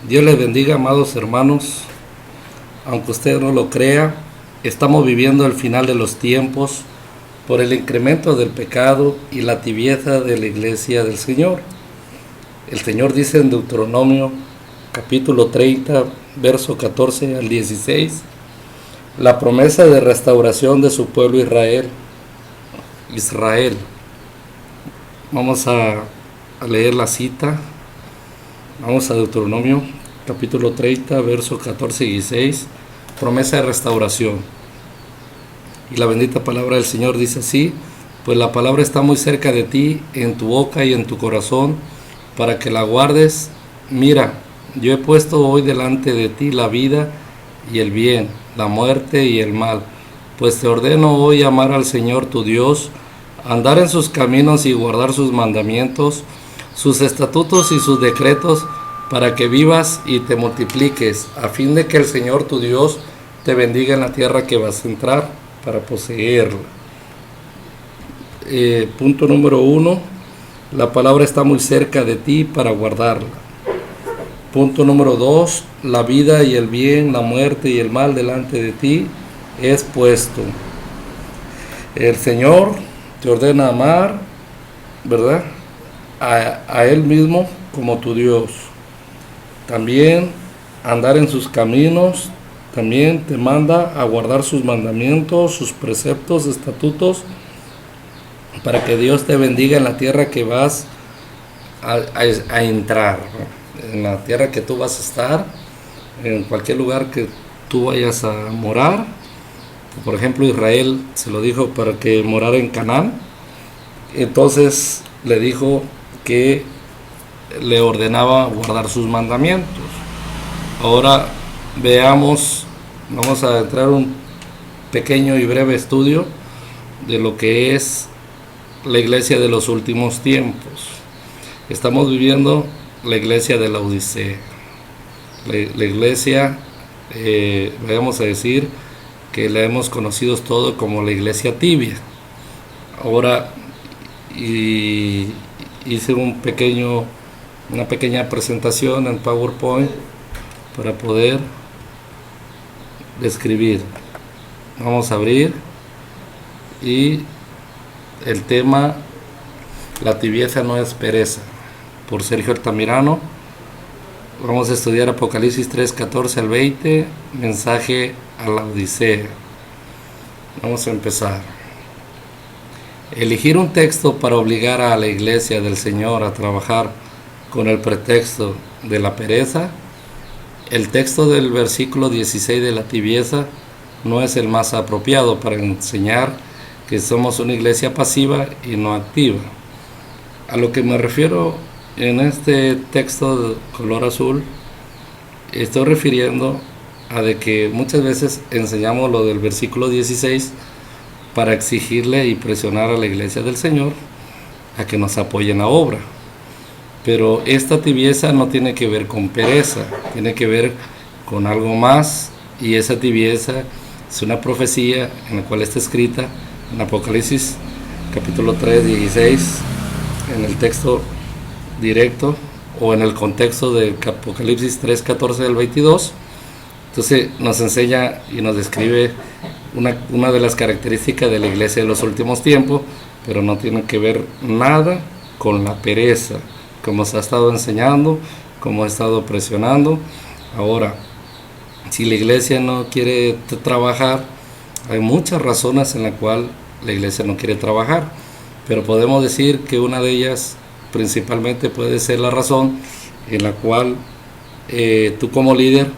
Dios les bendiga, amados hermanos. Aunque usted no lo crea, estamos viviendo el final de los tiempos por el incremento del pecado y la tibieza de la iglesia del Señor. El Señor dice en Deuteronomio capítulo 30, verso 14 al 16, la promesa de restauración de su pueblo Israel. Vamos a leer la cita. Vamos a Deuteronomio capítulo 30, verso 14 y 16, promesa de restauración. Y la bendita palabra del Señor dice así: pues la palabra está muy cerca de ti, en tu boca y en tu corazón, para que la guardes. Mira, yo he puesto hoy delante de ti la vida y el bien, la muerte y el mal. Pues te ordeno hoy amar al Señor tu Dios, andar en sus caminos y guardar sus mandamientos, sus estatutos y sus decretos, para que vivas y te multipliques, a fin de que el Señor tu Dios te bendiga en la tierra que vas a entrar para poseerla. Punto número 1, la palabra está muy cerca de ti para guardarla. Punto número 2, la vida y el bien, la muerte y el mal delante de ti es puesto. El Señor te ordena amar, ¿verdad?, a Él mismo como tu Dios. También andar en sus caminos. También te manda a guardar sus mandamientos, sus preceptos, estatutos, para que Dios te bendiga en la tierra que vas a entrar, ¿no? En la tierra que tú vas a estar, en cualquier lugar que tú vayas a morar. Por ejemplo, Israel se lo dijo para que morara en Canaán. Entonces le dijo que le ordenaba guardar sus mandamientos. Ahora veamos, vamos a entrar un pequeño y breve estudio de lo que es la iglesia de los últimos tiempos. Estamos viviendo la iglesia de la Odisea. La iglesia, vamos a decir que la hemos conocido todo como la iglesia tibia. Ahora hice una pequeña presentación en PowerPoint para poder describir. Vamos a abrir, y el tema: la tibieza no es pereza, por Sergio Altamirano. Vamos a estudiar Apocalipsis 3, 14 al 20, mensaje a la Odisea. Vamos a empezar. Elegir un texto para obligar a la iglesia del Señor a trabajar con el pretexto de la pereza. El texto del versículo 16 de la tibieza no es el más apropiado para enseñar que somos una iglesia pasiva y no activa. A lo que me refiero en este texto de color azul, estoy refiriendo a de que muchas veces enseñamos lo del versículo 16 para exigirle y presionar a la iglesia del Señor a que nos apoye en la obra. Pero esta tibieza no tiene que ver con pereza, tiene que ver con algo más, y esa tibieza es una profecía en la cual está escrita en Apocalipsis capítulo 3, 16, en el texto directo o en el contexto de Apocalipsis 3, 14 al 22. Entonces nos enseña y nos describe una de las características de la iglesia de los últimos tiempos, pero no tiene que ver nada con la pereza, como se ha estado enseñando, como ha estado presionando. Ahora, si la iglesia no quiere trabajar, hay muchas razones en las cuales la iglesia no quiere trabajar, pero podemos decir que una de ellas principalmente puede ser la razón en la cual tú como líder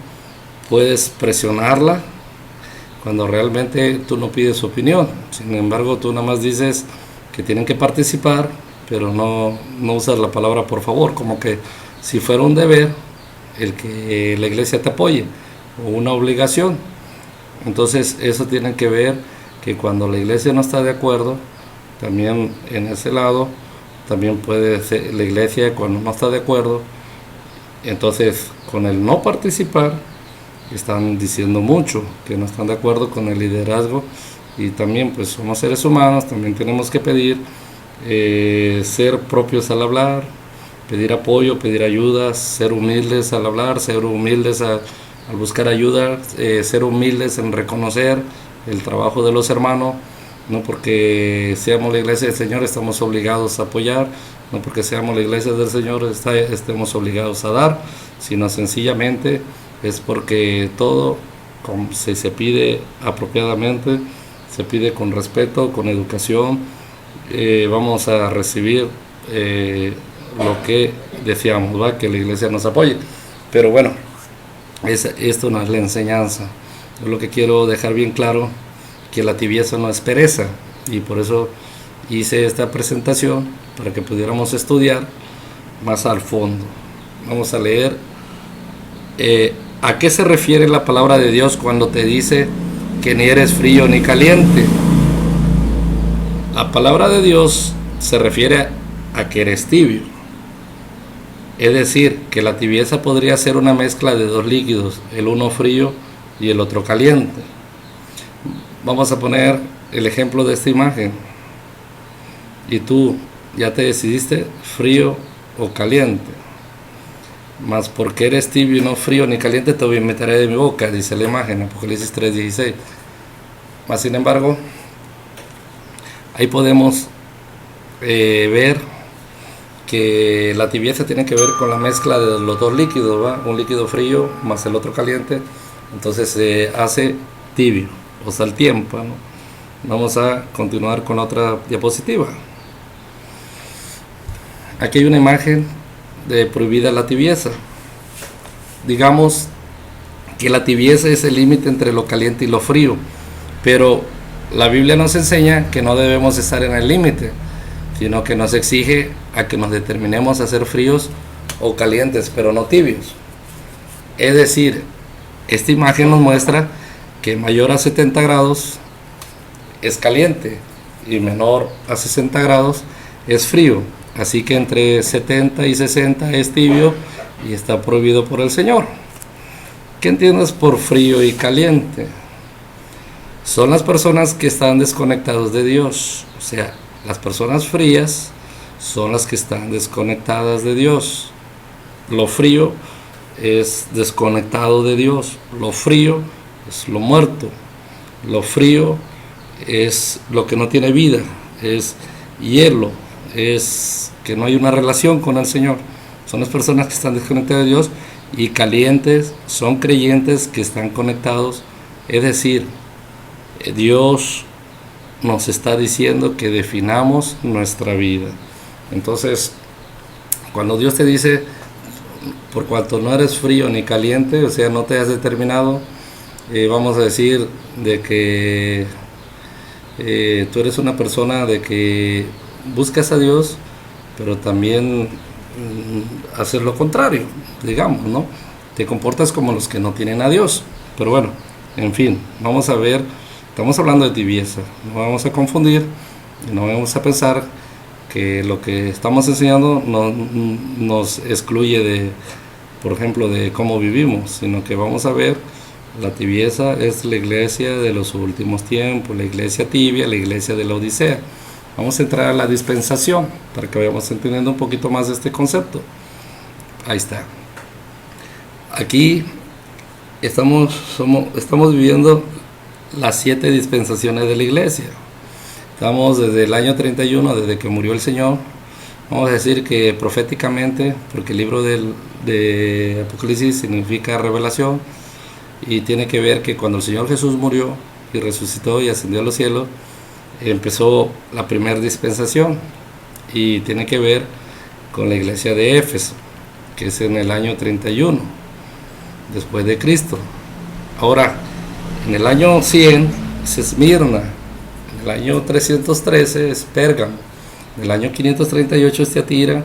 puedes presionarla cuando realmente tú no pides su opinión. Sin embargo, tú nada más dices que tienen que participar, pero no usas la palabra por favor, como que si fuera un deber el que la iglesia te apoye o una obligación. Entonces eso tiene que ver que cuando la iglesia no está de acuerdo, también en ese lado, también puede ser la iglesia cuando no está de acuerdo. Entonces, con el no participar, están diciendo mucho que no están de acuerdo con el liderazgo, y también pues somos seres humanos, también tenemos que pedir ser propios al hablar, pedir apoyo, pedir ayuda, ser humildes al hablar, ser humildes al buscar ayuda, ser humildes en reconocer el trabajo de los hermanos. No porque seamos la iglesia del Señor estamos obligados a apoyar, no porque seamos la iglesia del Señor estemos obligados a dar, sino sencillamente es porque todo se pide apropiadamente, se pide con respeto, con educación. Vamos a recibir lo que deseamos, ¿va? Que la iglesia nos apoye. Pero bueno, esto no es la enseñanza. Yo lo que quiero dejar bien claro que la tibieza no es pereza, y por eso hice esta presentación para que pudiéramos estudiar más al fondo. Vamos a leer a qué se refiere la palabra de Dios cuando te dice que ni eres frío ni caliente. La palabra de Dios se refiere a que eres tibio, es decir, que la tibieza podría ser una mezcla de dos líquidos, el uno frío y el otro caliente. Vamos a poner el ejemplo de esta imagen. Y tú ya te decidiste frío o caliente. Mas porque eres tibio y no frío ni caliente, te vomitaré de mi boca, dice la imagen, Apocalipsis 3:16. Mas sin embargo, ahí podemos ver que la tibieza tiene que ver con la mezcla de los dos líquidos, ¿va? Un líquido frío más el otro caliente, entonces se hace tibio, o sea, el tiempo, ¿no? Vamos a continuar con otra diapositiva. Aquí hay una imagen de prohibida la tibieza. Digamos que la tibieza es el límite entre lo caliente y lo frío, pero la Biblia nos enseña que no debemos estar en el límite, sino que nos exige a que nos determinemos a ser fríos o calientes, pero no tibios. Es decir, esta imagen nos muestra que mayor a 70 grados es caliente y menor a 60 grados es frío. Así que entre 70 y 60 es tibio y está prohibido por el Señor. ¿Qué entiendes por frío y caliente? Son las personas que están desconectados de Dios. O sea, las personas frías son las que están desconectadas de Dios. Lo frío es desconectado de Dios. Lo frío es lo muerto. Lo frío es lo que no tiene vida. Es hielo. Es que no hay una relación con el Señor. Son las personas que están desconectadas de Dios. Y calientes son creyentes que están conectados. Es decir, Dios nos está diciendo que definamos nuestra vida. Entonces, cuando Dios te dice, por cuanto no eres frío ni caliente, o sea, no te has determinado, vamos a decir, de que tú eres una persona de que buscas a Dios, pero también haces lo contrario, digamos, ¿no? Te comportas como los que no tienen a Dios. Pero bueno, en fin, vamos a ver, estamos hablando de tibieza, no vamos a confundir, no vamos a pensar que lo que estamos enseñando nos excluye de, por ejemplo, de cómo vivimos, sino que vamos a ver, la tibieza es la iglesia de los últimos tiempos, la iglesia tibia, la iglesia de la Odisea. Vamos a entrar a la dispensación para que vayamos entendiendo un poquito más de este concepto. Ahí está. Aquí estamos viviendo las 7 dispensaciones de la iglesia. Estamos desde el año 31, desde que murió el Señor. Vamos a decir que proféticamente, porque el libro de Apocalipsis significa revelación, y tiene que ver que cuando el Señor Jesús murió y resucitó y ascendió a los cielos, empezó la primera dispensación, y tiene que ver con la iglesia de Éfeso, que es en el año 31 después de Cristo. Ahora, en el año 100 es Esmirna, en el año 313 es Pérgamo, en el año 538 es Tiatira,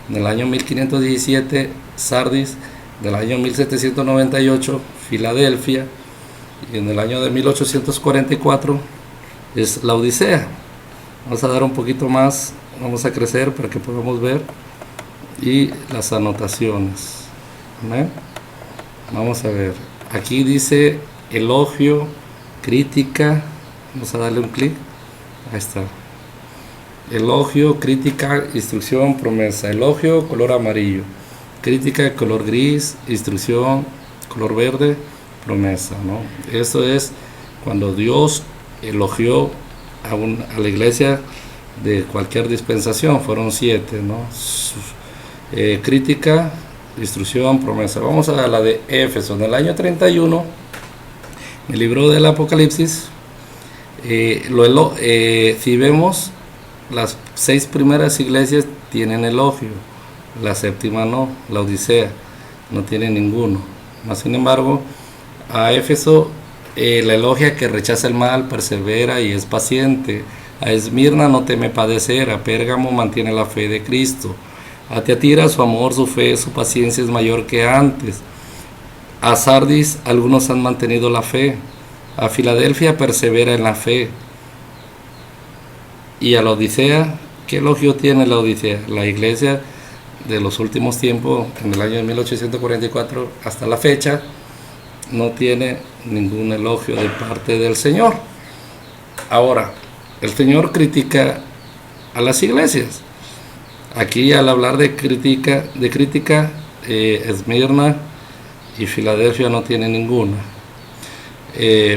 en el año 1517 Sardis, en el año 1798 Filadelfia, y en el año de 1844 es la Odisea. Vamos a dar un poquito más, vamos a crecer para que podamos ver, y las anotaciones. ¿Amén? Vamos a ver, aquí dice elogio, crítica, vamos a darle un clic, ahí está. elogio, crítica, instrucción, promesa. Elogio, color amarillo. Crítica, color gris. Instrucción, color verde, promesa, ¿no? Eso es cuando Dios elogió a la iglesia de cualquier dispensación. Fueron 7, ¿no? Crítica, instrucción, promesa. Vamos a la de Éfeso. En el año 31, en el libro del Apocalipsis, si vemos, las 6 primeras iglesias tienen elogio, la séptima no, la Odisea no tiene ninguno. Mas sin embargo, a Éfeso la elogia que rechaza el mal, persevera y es paciente. A Esmirna no teme padecer. A Pérgamo mantiene la fe de Cristo. A Tiatira su amor, su fe, su paciencia es mayor que antes. A Sardis algunos han mantenido la fe. A Filadelfia persevera en la fe. Y a la Odisea, ¿qué elogio tiene la Odisea? La iglesia de los últimos tiempos, en el año de 1844 hasta la fecha, no tiene ningún elogio de parte del Señor. Ahora, el Señor critica a las iglesias. Aquí, al hablar de crítica, Esmirna y Filadelfia no tiene ninguna.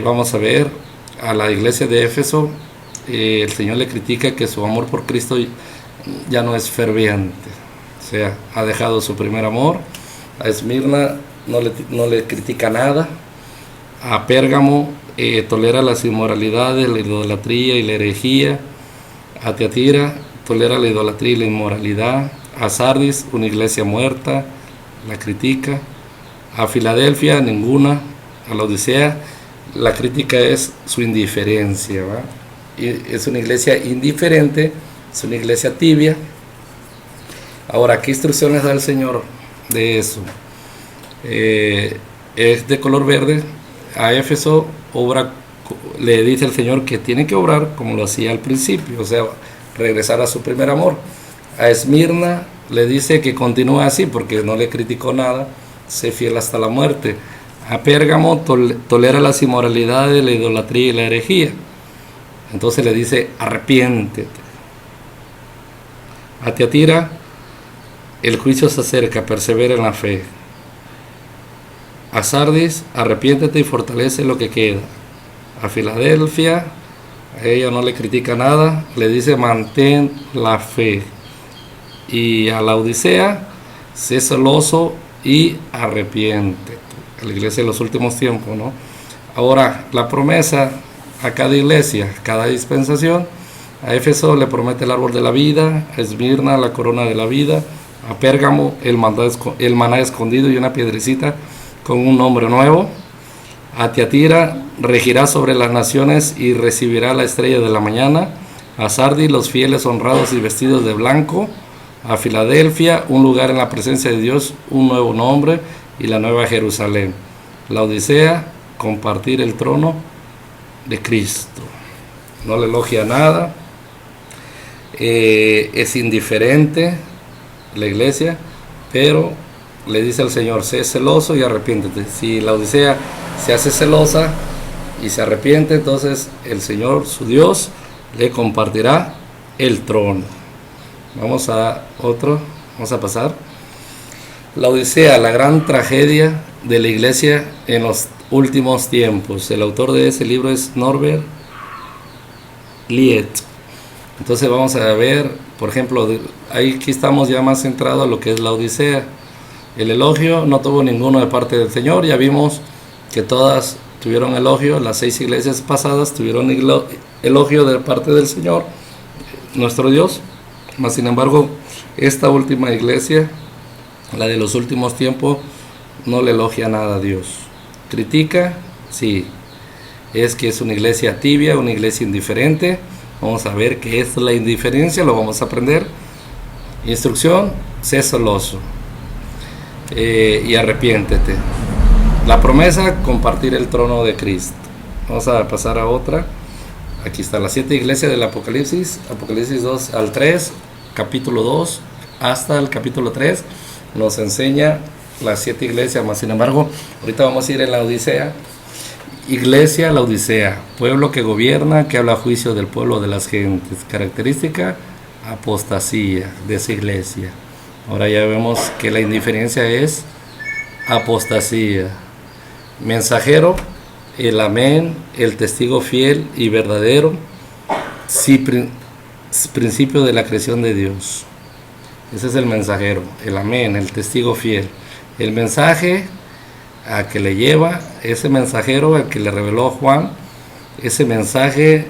Vamos a ver, a la iglesia de Éfeso, el Señor le critica que su amor por Cristo ya no es ferviente, o sea, ha dejado su primer amor. A Esmirna no le critica nada. A Pérgamo tolera las inmoralidades, la idolatría y la herejía. A Tiatira tolera la idolatría y la inmoralidad. A Sardis, una iglesia muerta, la critica. A Filadelfia, ninguna. A la Odisea, la crítica es su indiferencia, ¿va? Y es una iglesia indiferente, es una iglesia tibia. Ahora, ¿qué instrucciones da el Señor de eso? Es de color verde. A Éfeso le dice el Señor que tiene que obrar como lo hacía al principio, o sea, regresar a su primer amor. A Esmirna le dice que continúe así porque no le criticó nada, sé fiel hasta la muerte. A Pérgamo tolera las inmoralidades, la idolatría y la herejía. Entonces le dice, arrepiéntete. A Tiatira, el juicio se acerca, persevera en la fe. A Sardis, arrepiéntete y fortalece lo que queda. A Filadelfia, a ella no le critica nada, le dice, mantén la fe. Y a la Odisea, sé celoso y arrepiéntete. A la iglesia de los últimos tiempos, ¿no? Ahora, la promesa a cada iglesia, cada dispensación. A Éfeso le promete el árbol de la vida. A Esmirna la corona de la vida. A Pérgamo el maná escondido y una piedrecita con un nombre nuevo. A Tiatira regirá sobre las naciones y recibirá la estrella de la mañana. A Sardis los fieles honrados y vestidos de blanco. A Filadelfia un lugar en la presencia de Dios, un nuevo nombre y la nueva Jerusalén. La Odisea, compartir el trono de Cristo. No le elogia nada, es indiferente la iglesia, pero le dice al Señor, sé celoso y arrepiéntete. Si la Odisea se hace celosa y se arrepiente, entonces el Señor, su Dios, le compartirá el trono. Vamos a pasar. La Odisea, la gran tragedia de la iglesia en los últimos tiempos. El autor de ese libro es Norbert Liet. Entonces vamos a ver, por ejemplo, aquí estamos ya más centrados a lo que es la Odisea. El elogio no tuvo ninguno de parte del Señor. Ya vimos que todas tuvieron elogio. Las 6 iglesias pasadas tuvieron elogio de parte del Señor, nuestro Dios. Mas sin embargo, esta última iglesia, la de los últimos tiempos, no le elogia nada a Dios. Critica, sí, es que es una iglesia tibia, una iglesia indiferente. Vamos a ver qué es la indiferencia, lo vamos a aprender. Instrucción, sé celoso y arrepiéntete. La promesa, compartir el trono de Cristo. Vamos a pasar a otra. Aquí están las 7 iglesias del Apocalipsis, Apocalipsis 2 al 3, capítulo 2 hasta el capítulo 3, nos enseña las 7 iglesias. Más sin embargo, ahorita vamos a ir en la Odisea. Iglesia, la Odisea, pueblo que gobierna, que habla a juicio del pueblo de las gentes. Característica, apostasía de esa iglesia. Ahora ya vemos que la indiferencia es apostasía. Mensajero, el amén, el testigo fiel y verdadero, sí, principio de la creación de Dios. Ese es el mensajero, el amén, el testigo fiel. El mensaje a que le lleva, ese mensajero al que le reveló a Juan, ese mensaje,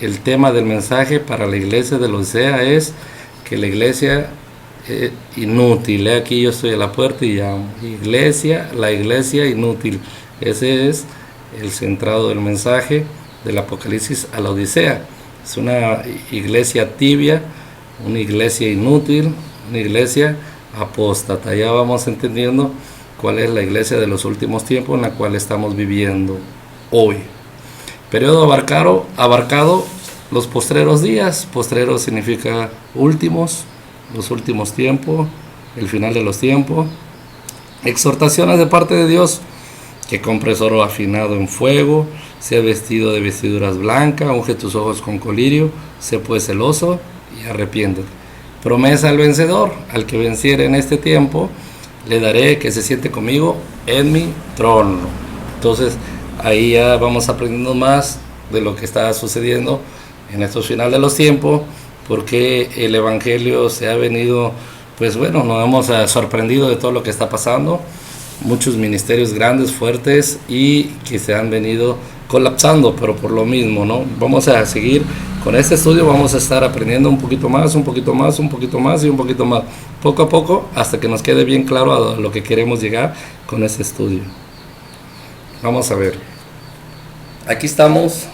el tema del mensaje para la iglesia de Laodicea es que la iglesia es inútil. Aquí yo estoy a la puerta y llamo. Iglesia, la iglesia inútil. Ese es el centrado del mensaje del Apocalipsis a la Odisea. Es una iglesia tibia, una iglesia inútil, una iglesia apóstata. Ya vamos entendiendo cuál es la iglesia de los últimos tiempos en la cual estamos viviendo hoy. Periodo abarcado los postreros días. Postrero significa últimos, los últimos tiempos, el final de los tiempos. Exhortaciones de parte de Dios: que compres oro afinado en fuego, sea vestido de vestiduras blancas, unge tus ojos con colirio, sé pues celoso y arrepiéntete. Promesa al vencedor: al que venciere en este tiempo, le daré que se siente conmigo en mi trono. Entonces ahí ya vamos aprendiendo más de lo que está sucediendo en estos finales de los tiempos, porque el evangelio se ha venido, pues bueno, nos hemos sorprendido de todo lo que está pasando. Muchos ministerios grandes, fuertes, y que se han venido colapsando, pero por lo mismo, ¿no? Vamos a seguir con este estudio, vamos a estar aprendiendo un poquito más, un poquito más, un poquito más y un poquito más, poco a poco, hasta que nos quede bien claro a lo que queremos llegar con este estudio. Vamos a ver. Aquí estamos.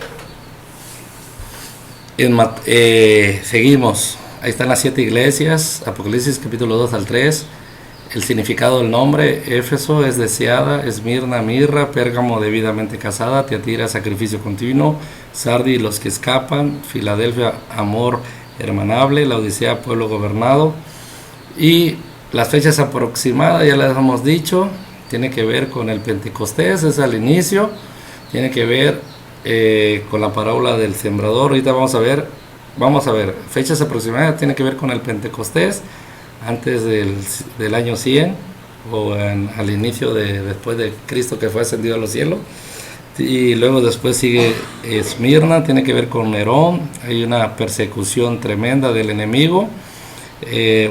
Seguimos. Ahí están las 7 iglesias, Apocalipsis capítulo 2 al 3. El significado del nombre: Éfeso es deseada, Esmirna mirra, Pérgamo debidamente casada, Tiatira sacrificio continuo, Sardi los que escapan, Filadelfia amor hermanable, Laodicea pueblo gobernado. Y las fechas aproximadas ya las hemos dicho, tiene que ver con el Pentecostés, es al inicio, tiene que ver con la parábola del sembrador. Ahorita vamos a ver, fechas aproximadas, tiene que ver con el Pentecostés, antes del año 100 o al inicio después de Cristo, que fue ascendido a los cielos. Y luego después sigue Esmirna, tiene que ver con Nerón. Hay una persecución tremenda del enemigo,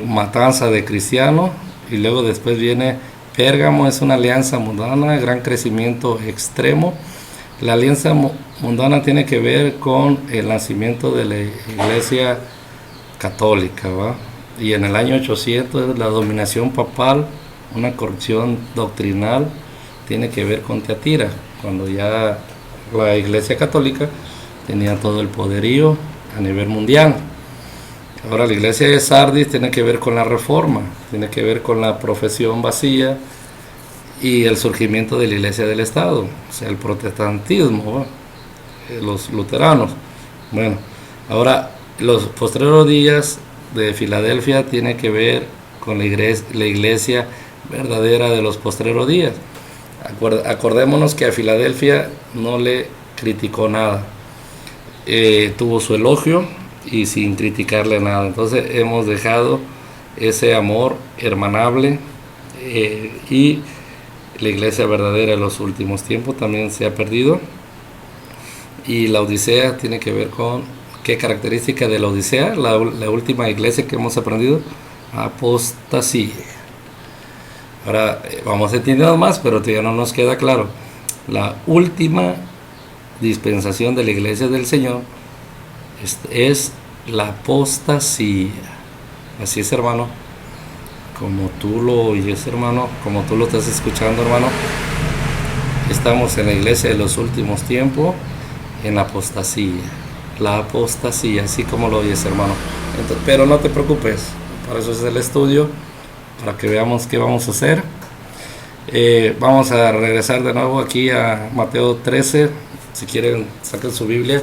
matanza de cristianos. Y luego después viene Pérgamo, es una alianza mundana, gran crecimiento extremo. La alianza mundana tiene que ver con el nacimiento de la iglesia católica, ¿va? Y en el año 800 la dominación papal, una corrupción doctrinal, tiene que ver con Tiatira, cuando ya la iglesia católica tenía todo el poderío a nivel mundial. Ahora la iglesia de Sardis tiene que ver con la reforma, tiene que ver con la profesión vacía y el surgimiento de la iglesia del Estado, o sea, el protestantismo, los luteranos. Bueno, ahora los postreros días de Filadelfia tiene que ver con la iglesia verdadera de los postreros días. Acordémonos que a Filadelfia no le criticó nada, tuvo su elogio y sin criticarle nada. Entonces hemos dejado ese amor hermanable, y la iglesia verdadera de los últimos tiempos también se ha perdido. Y la Odisea tiene que ver con ¿qué característica de la Odisea? La última iglesia que hemos aprendido: apostasía. Ahora vamos entendiendo más, pero todavía no nos queda claro. La última dispensación de la iglesia del Señor es la apostasía. Así es, hermano. Como tú lo oyes, hermano, como tú lo estás escuchando, hermano, estamos en la iglesia de los últimos tiempos, en apostasía. La apostasía, así como lo oyes, hermano. Entonces, pero no te preocupes, para eso es el estudio, para que veamos qué vamos a hacer. Vamos a regresar de nuevo aquí a Mateo 13, si quieren saquen su Biblia,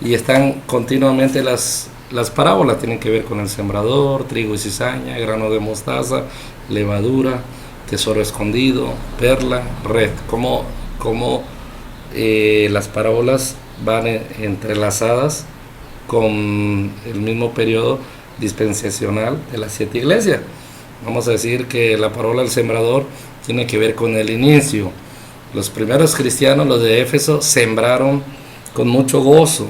y están continuamente las parábolas, tienen que ver con el sembrador, trigo y cizaña, grano de mostaza, levadura, tesoro escondido, perla, red, como las parábolas van entrelazadas con el mismo periodo dispensacional de las 7 iglesias. Vamos a decir que la parábola del sembrador tiene que ver con el inicio. Los primeros cristianos, los de Éfeso, sembraron con mucho gozo.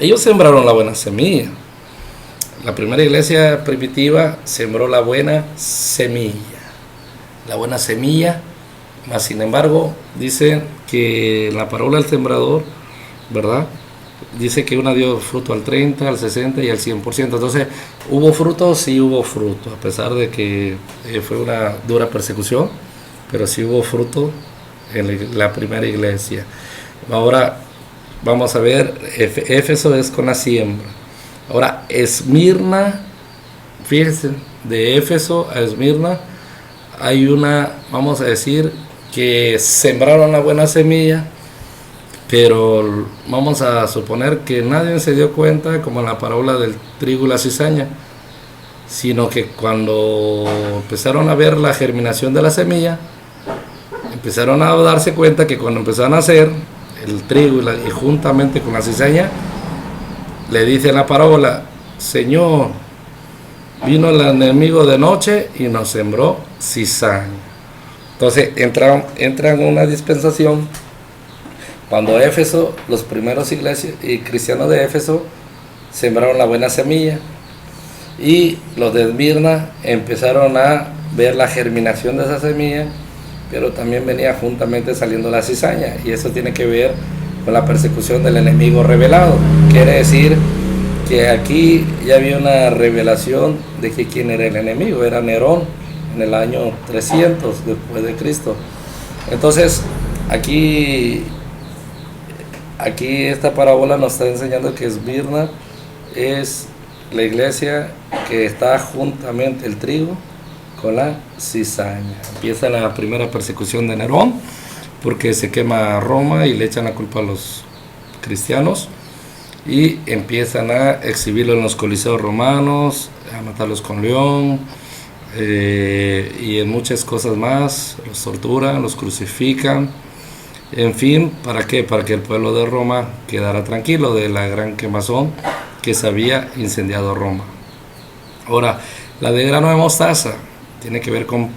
Ellos sembraron la buena semilla. La primera iglesia primitiva sembró la buena semilla. La buena semilla, mas sin embargo, dice que la parábola del sembrador, ¿verdad? Dice que una dio fruto al 30, al 60 y al 100%. Entonces, ¿hubo fruto? Sí hubo fruto, a pesar de que fue una dura persecución, pero sí hubo fruto en la primera iglesia. Ahora, vamos a ver, Éfeso es con la siembra. Ahora, Esmirna, fíjense, de Éfeso a Esmirna hay una, vamos a decir, que sembraron la buena semilla, pero vamos a suponer que nadie se dio cuenta, como en la parábola del trigo y la cizaña, sino que cuando empezaron a ver la germinación de la semilla, empezaron a darse cuenta que cuando empezaron a hacer el trigo y juntamente con la cizaña, le dice en la parábola: Señor, vino el enemigo de noche y nos sembró cizaña. Entonces entra en una dispensación cuando Éfeso, los primeros iglesias y cristianos de Éfeso sembraron la buena semilla, y los de Esmirna empezaron a ver la germinación de esa semilla, pero también venía juntamente saliendo la cizaña, y eso tiene que ver con la persecución del enemigo revelado. Quiere decir que aquí ya había una revelación de que quién era el enemigo. Era Nerón en el año 300 después de Cristo. Entonces aquí esta parábola nos está enseñando que Esmirna es la iglesia que está juntamente el trigo con la cizaña. Empieza la primera persecución de Nerón, porque se quema Roma y le echan la culpa a los cristianos, y empiezan a exhibirlo en los coliseos romanos, a matarlos con león, y en muchas cosas más. Los torturan, los crucifican, en fin, ¿para qué? Para que el pueblo de Roma quedara tranquilo de la gran quemazón que se había incendiado Roma. Ahora, la de grano de mostaza tiene que ver con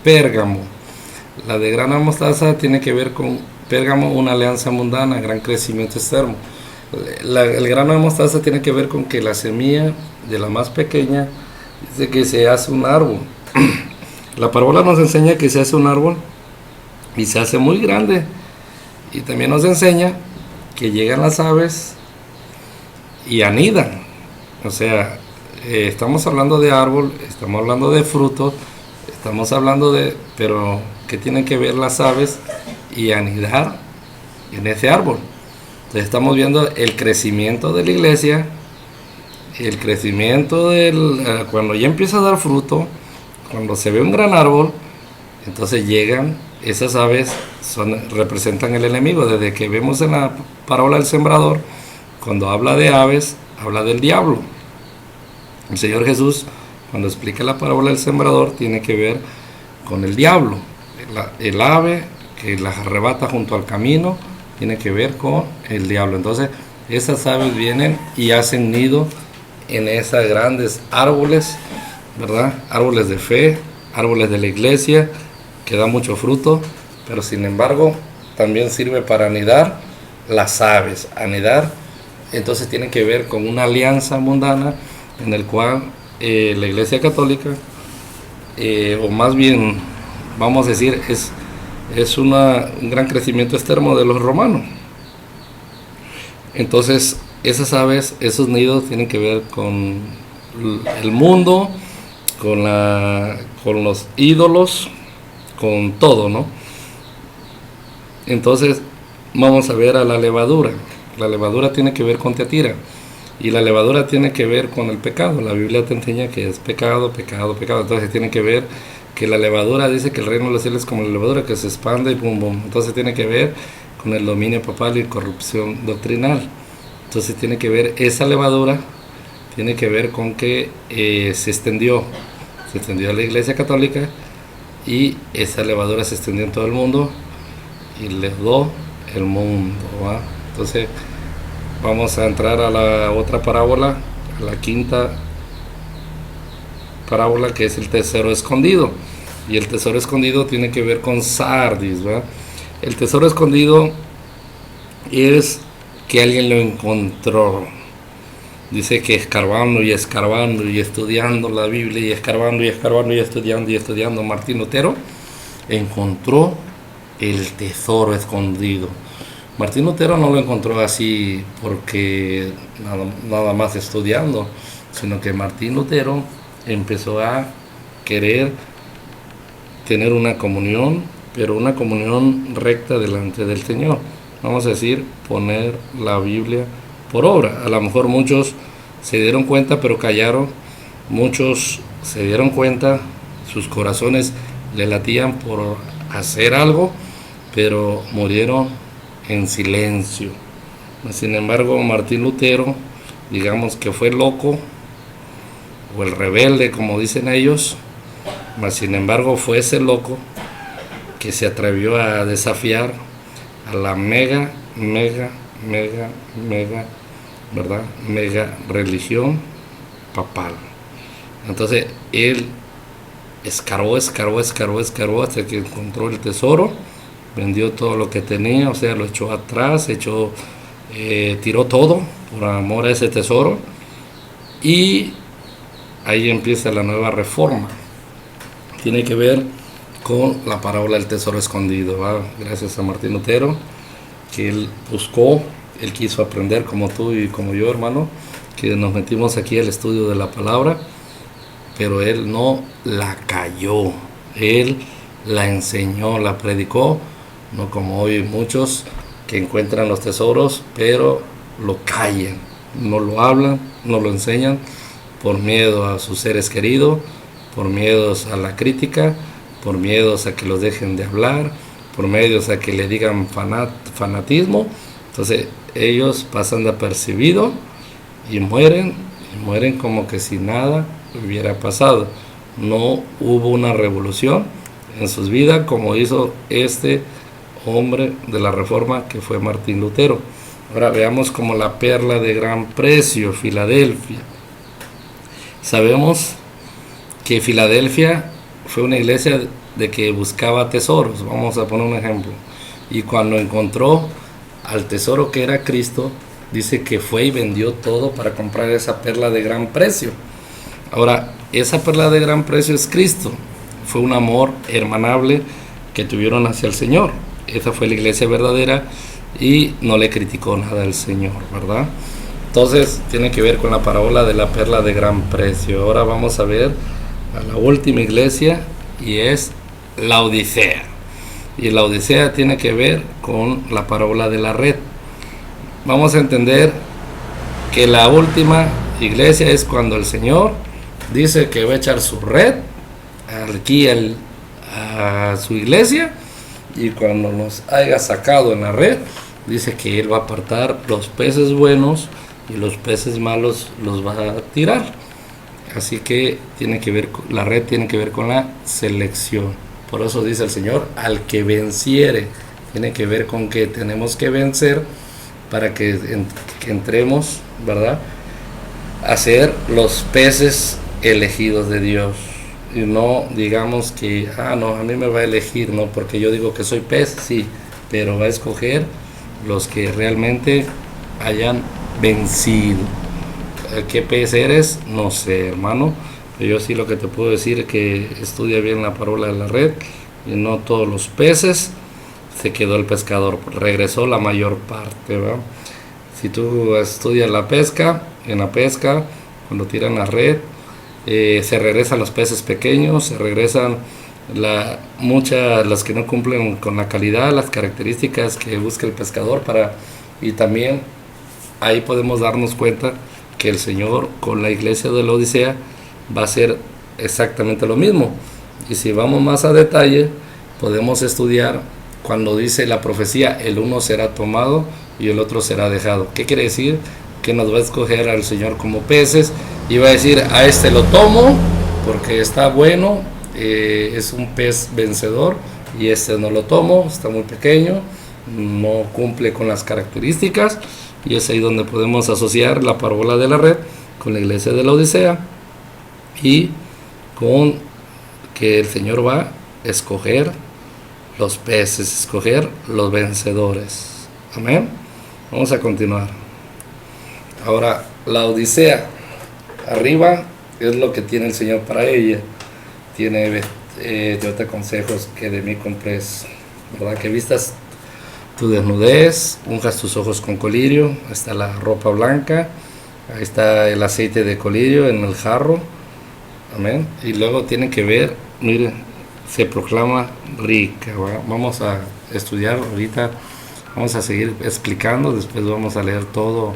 Pérgamo. La de grano de mostaza tiene que ver con Pérgamo, una alianza mundana, gran crecimiento externo. El grano de mostaza tiene que ver con que la semilla de la más pequeña dice que se hace un árbol. La parábola nos enseña que se hace un árbol y se hace muy grande, y también nos enseña que llegan las aves y anidan. O sea, estamos hablando de árbol, estamos hablando de frutos, estamos hablando de, pero ¿qué tienen que ver las aves y anidar en ese árbol? Entonces estamos viendo el crecimiento de la iglesia, el crecimiento cuando ya empieza a dar fruto, cuando se ve un gran árbol, entonces llegan esas aves, representan el enemigo. Desde que vemos en la parábola del sembrador, cuando habla de aves, habla del diablo. El Señor Jesús, cuando explica la parábola del sembrador, tiene que ver con el diablo. El ave que las arrebata junto al camino tiene que ver con el diablo. Entonces esas aves vienen y hacen nido en esos grandes árboles, ¿verdad? Árboles de fe, árboles de la iglesia, que dan mucho fruto, pero sin embargo también sirve para anidar las aves. Anidar, entonces tiene que ver con una alianza mundana en el cual la iglesia católica, o más bien vamos a decir, es un gran crecimiento externo de los romanos. Entonces esas aves, esos nidos tienen que ver con el mundo, con los ídolos, con todo, ¿no? Entonces vamos a ver a la levadura. La levadura tiene que ver con Tiatira, y la levadura tiene que ver con el pecado. La Biblia te enseña que es pecado, pecado, pecado. Entonces tiene que ver que la levadura, dice que el reino de los cielos es como la levadura que se expande y bum bum. Entonces tiene que ver con el dominio papal y corrupción doctrinal. Entonces tiene que ver esa levadura, tiene que ver con que se extendió a la iglesia católica, y esa levadura se extendió en todo el mundo y le dio el mundo, ¿va? Entonces vamos a entrar a la otra parábola, a la quinta parábola, que es el tesoro escondido. Y el tesoro escondido tiene que ver con Sardis, ¿verdad? El tesoro escondido es que alguien lo encontró. Dice que escarbando y escarbando y estudiando la Biblia y escarbando y escarbando y estudiando, Martín Lutero encontró el tesoro escondido. Martín Lutero no lo encontró así porque nada más estudiando, sino que Martín Lutero empezó a querer tener una comunión, pero una comunión recta delante del Señor. Vamos a decir, poner la Biblia por obra. A lo mejor muchos se dieron cuenta, pero callaron. Muchos se dieron cuenta, sus corazones le latían por hacer algo, pero murieron en silencio. Sin embargo, Martín Lutero, digamos que fue loco, o el rebelde, como dicen ellos, mas sin embargo fue ese loco que se atrevió a desafiar a la mega, ¿verdad? Mega religión papal. Entonces él escarbó hasta que encontró el tesoro, vendió todo lo que tenía, o sea, lo echó atrás, tiró todo por amor a ese tesoro, y ahí empieza la nueva reforma. Tiene que ver con la parábola del tesoro escondido, ¿va? Gracias a Martín Lutero, que él buscó, él quiso aprender como tú y como yo, hermano, que nos metimos aquí al estudio de la palabra, pero él no la cayó, él la enseñó, la predicó, no como hoy muchos que encuentran los tesoros, pero lo callan, no lo hablan, no lo enseñan, por miedo a sus seres queridos, por miedos a la crítica, por miedos a que los dejen de hablar, por miedos a que le digan fanatismo. Entonces ellos pasan de apercibido y mueren como que si nada hubiera pasado. No hubo una revolución en sus vidas como hizo este hombre de la Reforma, que fue Martín Lutero. Ahora veamos como la perla de gran precio, Filadelfia. Sabemos que Filadelfia fue una iglesia de que buscaba tesoros. Vamos a poner un ejemplo. Y cuando encontró al tesoro que era Cristo, dice que fue y vendió todo para comprar esa perla de gran precio. Ahora, esa perla de gran precio es Cristo. Fue un amor hermanable que tuvieron hacia el Señor. Esa fue la iglesia verdadera y no le criticó nada al Señor, ¿verdad? Entonces tiene que ver con la parábola de la perla de gran precio. Ahora vamos a ver a la última iglesia, y es la Odisea. Y la Odisea tiene que ver con la parábola de la red. Vamos a entender que la última iglesia es cuando el Señor dice que va a echar su red aquí a su iglesia, y cuando nos haya sacado en la red, dice que Él va a apartar los peces buenos y los peces malos los va a tirar. Así que tiene que ver, la red tiene que ver con la selección. Por eso dice el Señor, al que venciere. Tiene que ver con que tenemos que vencer para que entremos, ¿verdad?, a ser los peces elegidos de Dios. Y no digamos que, no, a mí me va a elegir, no, porque yo digo que soy pez, sí, pero va a escoger los que realmente hayan vencido. ¿Qué pez eres? No sé, hermano. Yo sí lo que te puedo decir es que estudia bien la parábola de la red, y no todos los peces se quedó el pescador, regresó la mayor parte, ¿verdad? Si tú estudias la pesca, en la pesca, cuando tiran la red, se regresan los peces pequeños, se regresan las que no cumplen con la calidad, las características que busca el pescador y también ahí podemos darnos cuenta que el Señor con la iglesia de la Odisea va a hacer exactamente lo mismo. Y si vamos más a detalle, podemos estudiar cuando dice la profecía, el uno será tomado y el otro será dejado. ¿Qué quiere decir? Que nos va a escoger al Señor como peces y va a decir, a este lo tomo porque está bueno, es un pez vencedor, y este no lo tomo, está muy pequeño, no cumple con las características. Y es ahí donde podemos asociar la parábola de la red con la iglesia de la Odisea, y con que el Señor va a escoger los peces, escoger los vencedores. Amén. Vamos a continuar. Ahora, la Odisea, arriba es lo que tiene el Señor para ella. Tiene, yo te aconsejo que de mí compres, ¿verdad? Que vistas tu desnudez, unjas tus ojos con colirio, ahí está la ropa blanca, ahí está el aceite de colirio en el jarro, amén. Y luego tiene que ver, miren, se proclama rica, ¿verdad? Vamos a estudiar ahorita, vamos a seguir explicando, después vamos a leer todo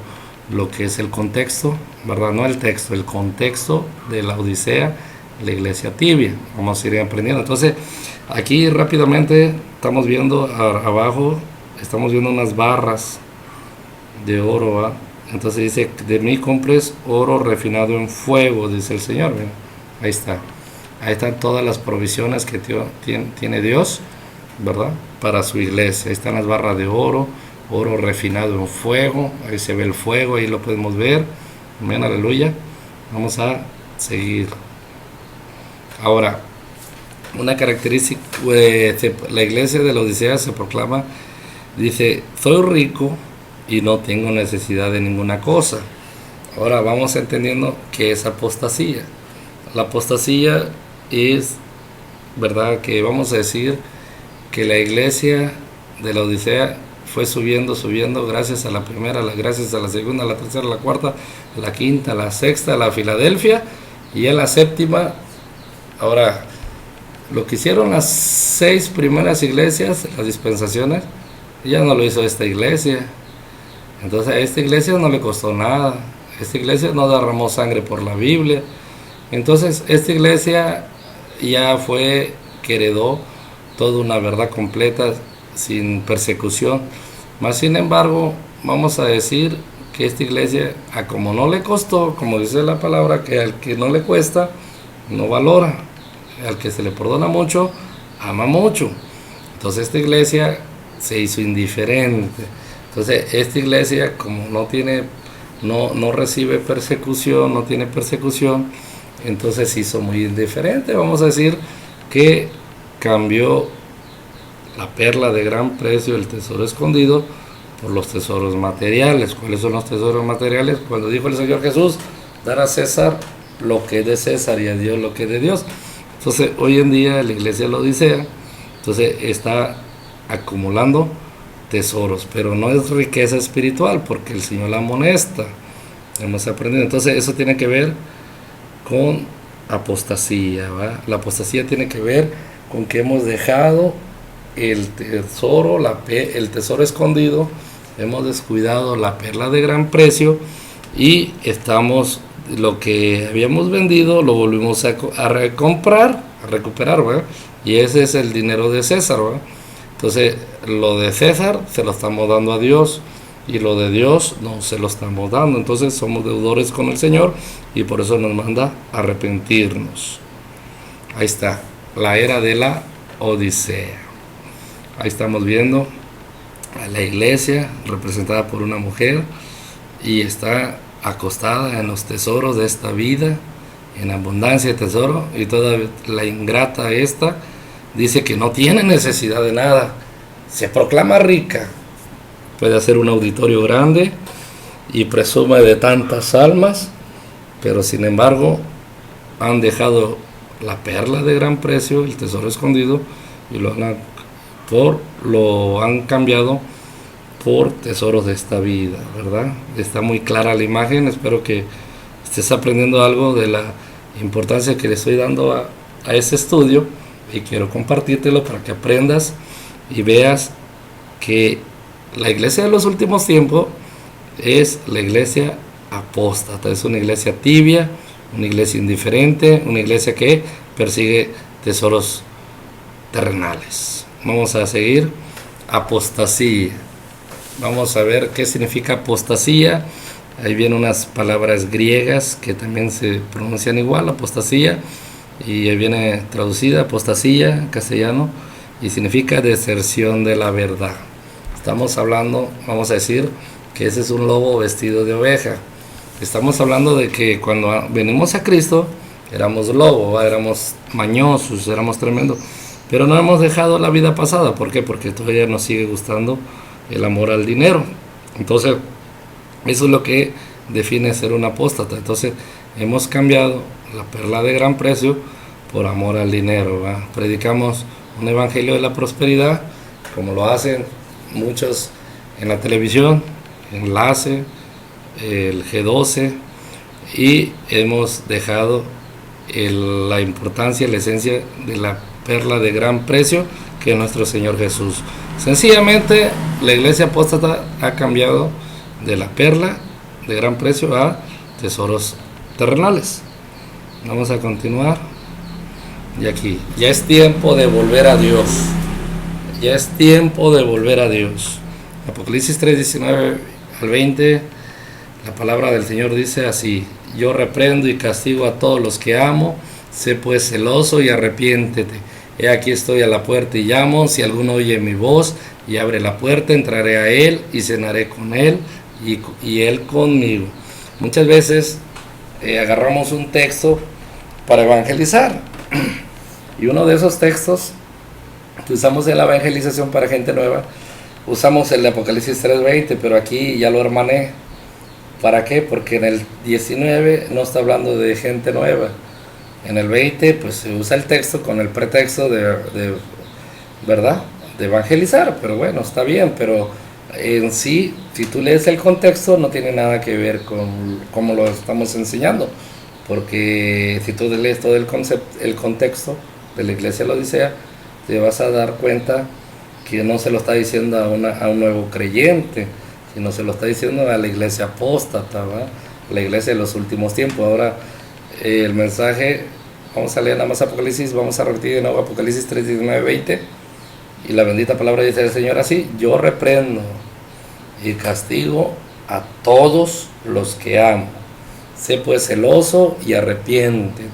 lo que es el contexto, ¿verdad? No el texto, el contexto de la Odisea, la iglesia tibia, vamos a ir aprendiendo. Entonces, aquí rápidamente estamos viendo abajo, estamos viendo unas barras de oro, ¿verdad? Entonces dice, de mí compres oro refinado en fuego, dice el Señor, ¿verdad? Ahí está. Ahí están todas las provisiones que tiene Dios, ¿verdad? Para su iglesia. Ahí están las barras de oro, oro refinado en fuego. Ahí se ve el fuego, ahí lo podemos ver. Amén, aleluya. Vamos a seguir. Ahora, una característica de la iglesia de la Odisea se proclama, dice, soy rico y no tengo necesidad de ninguna cosa. Ahora vamos entendiendo qué es apostasía. La apostasía es, verdad, que vamos a decir que la iglesia de la Odisea fue subiendo, gracias a la primera, gracias a la segunda, a la tercera, a la cuarta, a la quinta, a la sexta, a la Filadelfia, y a la séptima. Ahora, lo que hicieron las 6 primeras iglesias, las dispensaciones, ya no lo hizo esta iglesia. Entonces a esta iglesia no le costó nada, esta iglesia no derramó sangre por la Biblia. Entonces esta iglesia ya fue, que heredó toda una verdad completa sin persecución. Mas sin embargo, vamos a decir que esta iglesia, a como no le costó, como dice la palabra, que al que no le cuesta, no valora. Al que se le perdona mucho, ama mucho. Entonces esta iglesia se hizo indiferente. Entonces esta iglesia, como no recibe persecución, no tiene persecución, entonces se hizo muy indiferente. Vamos a decir que cambió la perla de gran precio, el tesoro escondido, por los tesoros materiales. ¿Cuáles son los tesoros materiales? Cuando dijo el Señor Jesús, dar a César lo que es de César y a Dios lo que es de Dios. Entonces hoy en día la iglesia de la Odisea, entonces está acumulando tesoros, pero no es riqueza espiritual, porque el Señor la amonesta. Hemos aprendido. Entonces eso tiene que ver con apostasía, ¿va? La apostasía tiene que ver con que hemos dejado el tesoro escondido, hemos descuidado la perla de gran precio y estamos, lo que habíamos vendido lo volvimos a comprar, a recuperar, ¿verdad? Y ese es el dinero de César, ¿verdad? Entonces lo de César se lo estamos dando a Dios y lo de Dios no se lo estamos dando. Entonces somos deudores con el Señor y por eso nos manda a arrepentirnos. Ahí está, la era de la Odisea. Ahí estamos viendo a la iglesia representada por una mujer y está acostada en los tesoros de esta vida, en abundancia de tesoro, y toda la ingrata esta dice que no tiene necesidad de nada, se proclama rica, puede hacer un auditorio grande y presume de tantas almas, pero sin embargo han dejado la perla de gran precio, el tesoro escondido, y lo han cambiado por tesoros de esta vida, ¿verdad? Está muy clara la imagen. Espero que estés aprendiendo algo de la importancia que le estoy dando a ese estudio, y quiero compartírtelo para que aprendas y veas que la iglesia de los últimos tiempos es la iglesia apóstata, es una iglesia tibia, una iglesia indiferente, una iglesia que persigue tesoros terrenales. Vamos a seguir. Apostasía. Vamos a ver qué significa apostasía. Ahí vienen unas palabras griegas que también se pronuncian igual, apostasía, y ahí viene traducida apostasía en castellano y significa deserción de la verdad. Estamos hablando, vamos a decir, que ese es un lobo vestido de oveja. Estamos hablando de que cuando venimos a Cristo, éramos lobos, ¿va? Éramos mañosos, éramos tremendos, pero no hemos dejado la vida pasada. ¿Por qué? Porque todavía nos sigue gustando el amor al dinero. Entonces, eso es lo que define ser un apóstata. Entonces, hemos cambiado la perla de gran precio por amor al dinero, ¿va? Predicamos un evangelio de la prosperidad, como lo hacen muchos en la televisión, Enlace, el G12, y hemos dejado la importancia y la esencia de la perla de gran precio, que es nuestro Señor Jesús. Sencillamente, la iglesia apóstata ha cambiado de la perla de gran precio a tesoros terrenales. Vamos a continuar. Y aquí, ya es tiempo de volver a Dios. Ya es tiempo de volver a Dios. Apocalipsis 3, 19 al 20, la palabra del Señor dice así: yo reprendo y castigo a todos los que amo, sé pues celoso y arrepiéntete. He aquí estoy a la puerta y llamo, si alguno oye mi voz y abre la puerta, entraré a él y cenaré con él y él conmigo. Muchas veces agarramos un texto para evangelizar, y uno de esos textos que usamos en la evangelización para gente nueva, usamos el de Apocalipsis 3:20, pero aquí ya lo hermané. ¿Para qué? Porque en el 19 no está hablando de gente nueva. En el 20 pues se usa el texto con el pretexto de ¿verdad? De evangelizar, pero bueno, está bien, pero en sí, si tú lees el contexto, no tiene nada que ver con cómo lo estamos enseñando, porque si tú lees todo el contexto de la iglesia de la Odisea, te vas a dar cuenta que no se lo está diciendo a un nuevo creyente, sino se lo está diciendo a la iglesia apóstata, ¿va? La iglesia de los últimos tiempos. Ahora el mensaje, vamos a leer nada más Apocalipsis, vamos a repetir de nuevo Apocalipsis 3, 19, 20, y la bendita palabra dice el Señor así: yo reprendo y castigo a todos los que amo, sé pues celoso y arrepiéntete.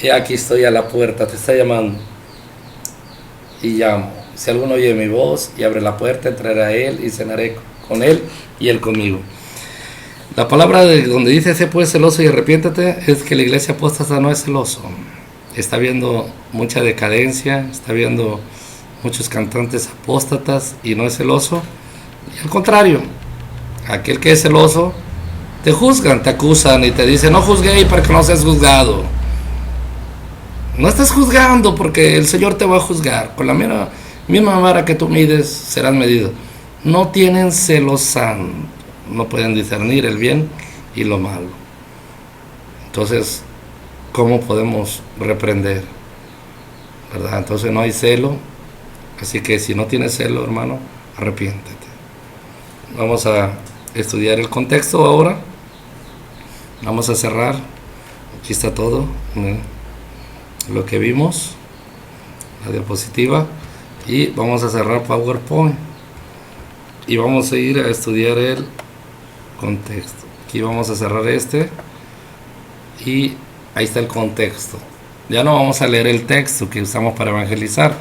He aquí estoy a la puerta, te está llamando, y llamo. Si alguno oye mi voz y abre la puerta, entraré a él y cenaré con él y él conmigo. La palabra de donde dice sé pues celoso y arrepiéntete es que la iglesia apóstata no es celoso. Está viendo mucha decadencia, está viendo muchos cantantes apóstatas y no es celoso. Y al contrario, aquel que es celoso, te juzgan, te acusan y te dicen: no juzguéis para que no seas juzgado. No estás juzgando, porque el Señor te va a juzgar. Con la misma vara que tú mides, serás medido. No tienen celo santo, no pueden discernir el bien y lo malo. Entonces, ¿cómo podemos reprender? ¿Verdad? Entonces no hay celo. Así que si no tienes celo, hermano, arrepiéntete. Vamos a estudiar el contexto ahora. Vamos a cerrar. Aquí está todo. Lo que vimos, la diapositiva, y vamos a cerrar PowerPoint y vamos a ir a estudiar el contexto. Aquí vamos a cerrar y ahí está el contexto. Ya no vamos a leer el texto que usamos para evangelizar,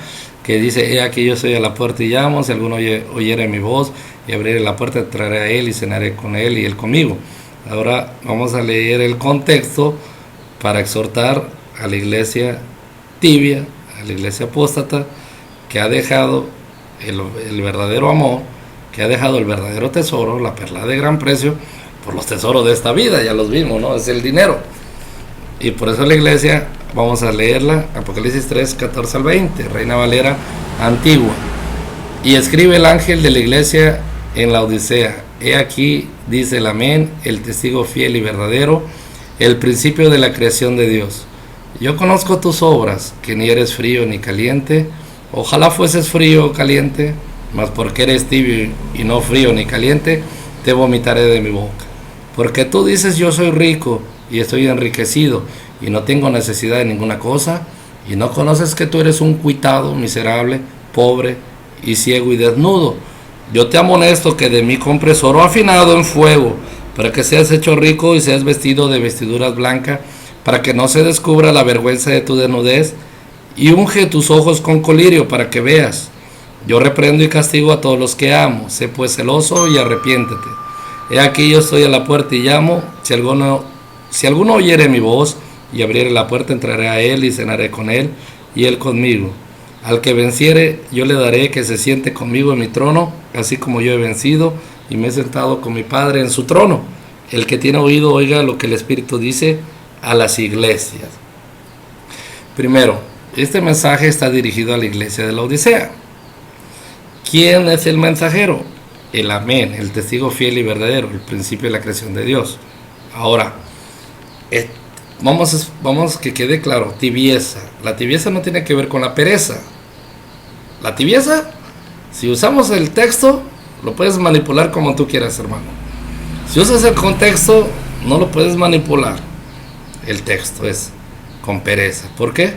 que dice: he aquí yo estoy a la puerta y llamo, si alguno oyere mi voz y abriere la puerta, entraré a él y cenaré con él y él conmigo. Ahora vamos a leer el contexto para exhortar a la iglesia tibia, a la iglesia apóstata, que ha dejado el verdadero amor, que ha dejado el verdadero tesoro, la perla de gran precio, por los tesoros de esta vida. Ya los vimos, ¿no? Es el dinero. Y por eso la iglesia, vamos a leerla, Apocalipsis 3, 14 al 20, Reina Valera antigua. Y escribe el ángel de la iglesia en la Odisea: he aquí, dice el Amén, el testigo fiel y verdadero, el principio de la creación de Dios. Yo conozco tus obras, que ni eres frío ni caliente. Ojalá fueses frío o caliente, mas porque eres tibio y no frío ni caliente, te vomitaré de mi boca. Porque tú dices: yo soy rico y estoy enriquecido y no tengo necesidad de ninguna cosa, y no conoces que tú eres un cuitado, miserable, pobre y ciego y desnudo. Yo te amonesto que de mí compres oro afinado en fuego, para que seas hecho rico y seas vestido de vestiduras blancas, para que no se descubra la vergüenza de tu desnudez, y unge tus ojos con colirio para que veas. Yo reprendo y castigo a todos los que amo, sé pues celoso y arrepiéntete. He aquí yo estoy a la puerta y llamo, si alguno oyere mi voz y abriere la puerta, entraré a él y cenaré con él y él conmigo. Al que venciere, yo le daré que se siente conmigo en mi trono, así como yo he vencido y me he sentado con mi Padre en su trono. El que tiene oído, oiga lo que el Espíritu dice a las iglesias. Primero, este mensaje está dirigido a la iglesia de la Odisea. ¿Quién es el mensajero? El Amén, el testigo fiel y verdadero, el principio de la creación de Dios. Ahora, vamos que quede claro, tibieza. La tibieza no tiene que ver con la pereza. La tibieza, si usamos el texto, lo puedes manipular como tú quieras, hermano. Si usas el contexto, no lo puedes manipular. El texto es con pereza. ¿Por qué?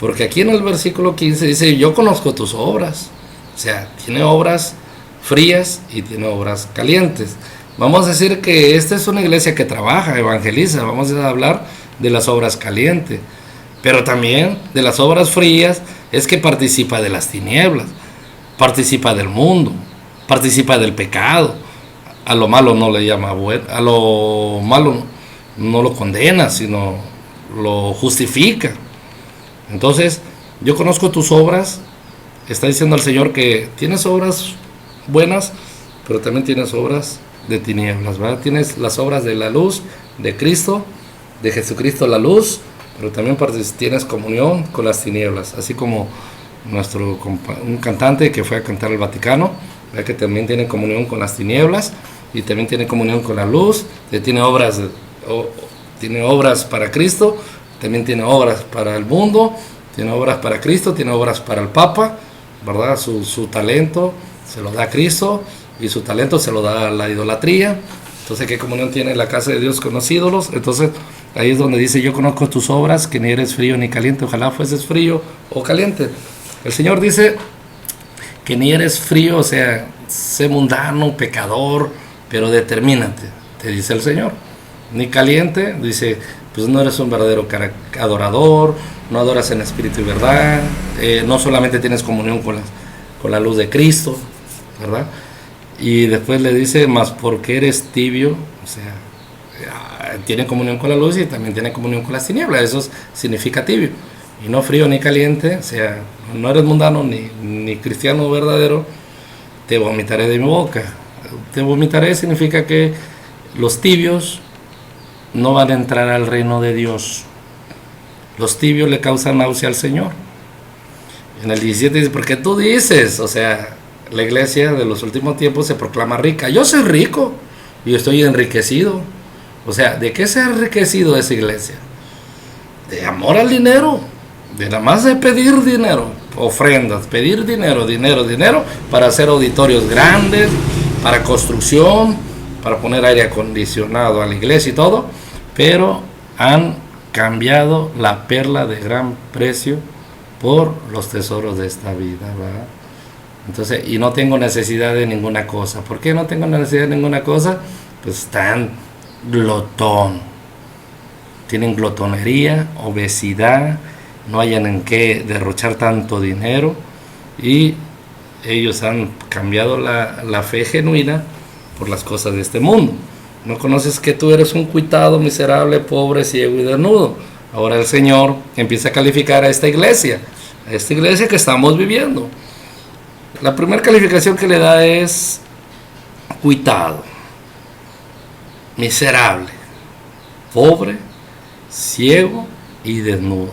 Porque aquí en el versículo 15 dice, yo conozco tus obras. O sea, tiene obras frías y tiene obras calientes. Vamos a decir que esta es una iglesia que trabaja, evangeliza. Vamos a hablar de las obras calientes. Pero también de las obras frías es que participa de las tinieblas, participa del mundo, participa del pecado. A lo malo no le llama bueno, a lo malo no lo condena, sino lo justifica. Entonces, yo conozco tus obras. Está diciendo el Señor que tienes obras buenas, pero también tienes obras de tinieblas, ¿verdad? Tienes las obras de la luz, de Cristo, de Jesucristo la luz, pero también tienes comunión con las tinieblas, así como un cantante que fue a cantar al Vaticano, ¿verdad? Que también tiene comunión con las tinieblas y también tiene comunión con la luz, tiene obras para Cristo, también tiene obras para el mundo, tiene obras para Cristo, tiene obras para el Papa, ¿verdad? Su talento se lo da a Cristo y su talento se lo da a la idolatría. Entonces, ¿qué comunión tiene la casa de Dios con los ídolos? Entonces, ahí es donde dice, yo conozco tus obras, que ni eres frío ni caliente, ojalá fueses frío o caliente. El Señor dice que ni eres frío, o sea, sé mundano, pecador, pero determínate, te dice el Señor. Ni caliente, dice, pues no eres un verdadero adorador, no adoras en espíritu y verdad, no solamente tienes comunión con la luz de Cristo, ¿verdad? Y después le dice, más porque eres tibio, o sea, tiene comunión con la luz y también tiene comunión con las tinieblas, eso significa tibio, y no frío ni caliente, o sea, no eres mundano ni cristiano verdadero, te vomitaré de mi boca. Te vomitaré significa que los tibios no van a entrar al reino de Dios. Los tibios le causan náusea al Señor. En el 17 dice, porque tú dices, o sea, la iglesia de los últimos tiempos se proclama rica. Yo soy rico y estoy enriquecido. O sea, ¿de qué se ha enriquecido esa iglesia? De amor al dinero, de nada más de pedir dinero, ofrendas, pedir dinero para hacer auditorios grandes, para construcción, para poner aire acondicionado a la iglesia y todo, pero han cambiado la perla de gran precio por los tesoros de esta vida, ¿verdad? Entonces, y no tengo necesidad de ninguna cosa. ¿Por qué no tengo necesidad de ninguna cosa? Pues están glotón, tienen glotonería, obesidad, no hayan en qué derrochar tanto dinero y ellos han cambiado la fe genuina por las cosas de este mundo. No conoces que tú eres un cuitado, miserable, pobre, ciego y desnudo. Ahora el Señor empieza a calificar a esta iglesia que estamos viviendo. La primera calificación que le da es cuitado, miserable, pobre, ciego y desnudo.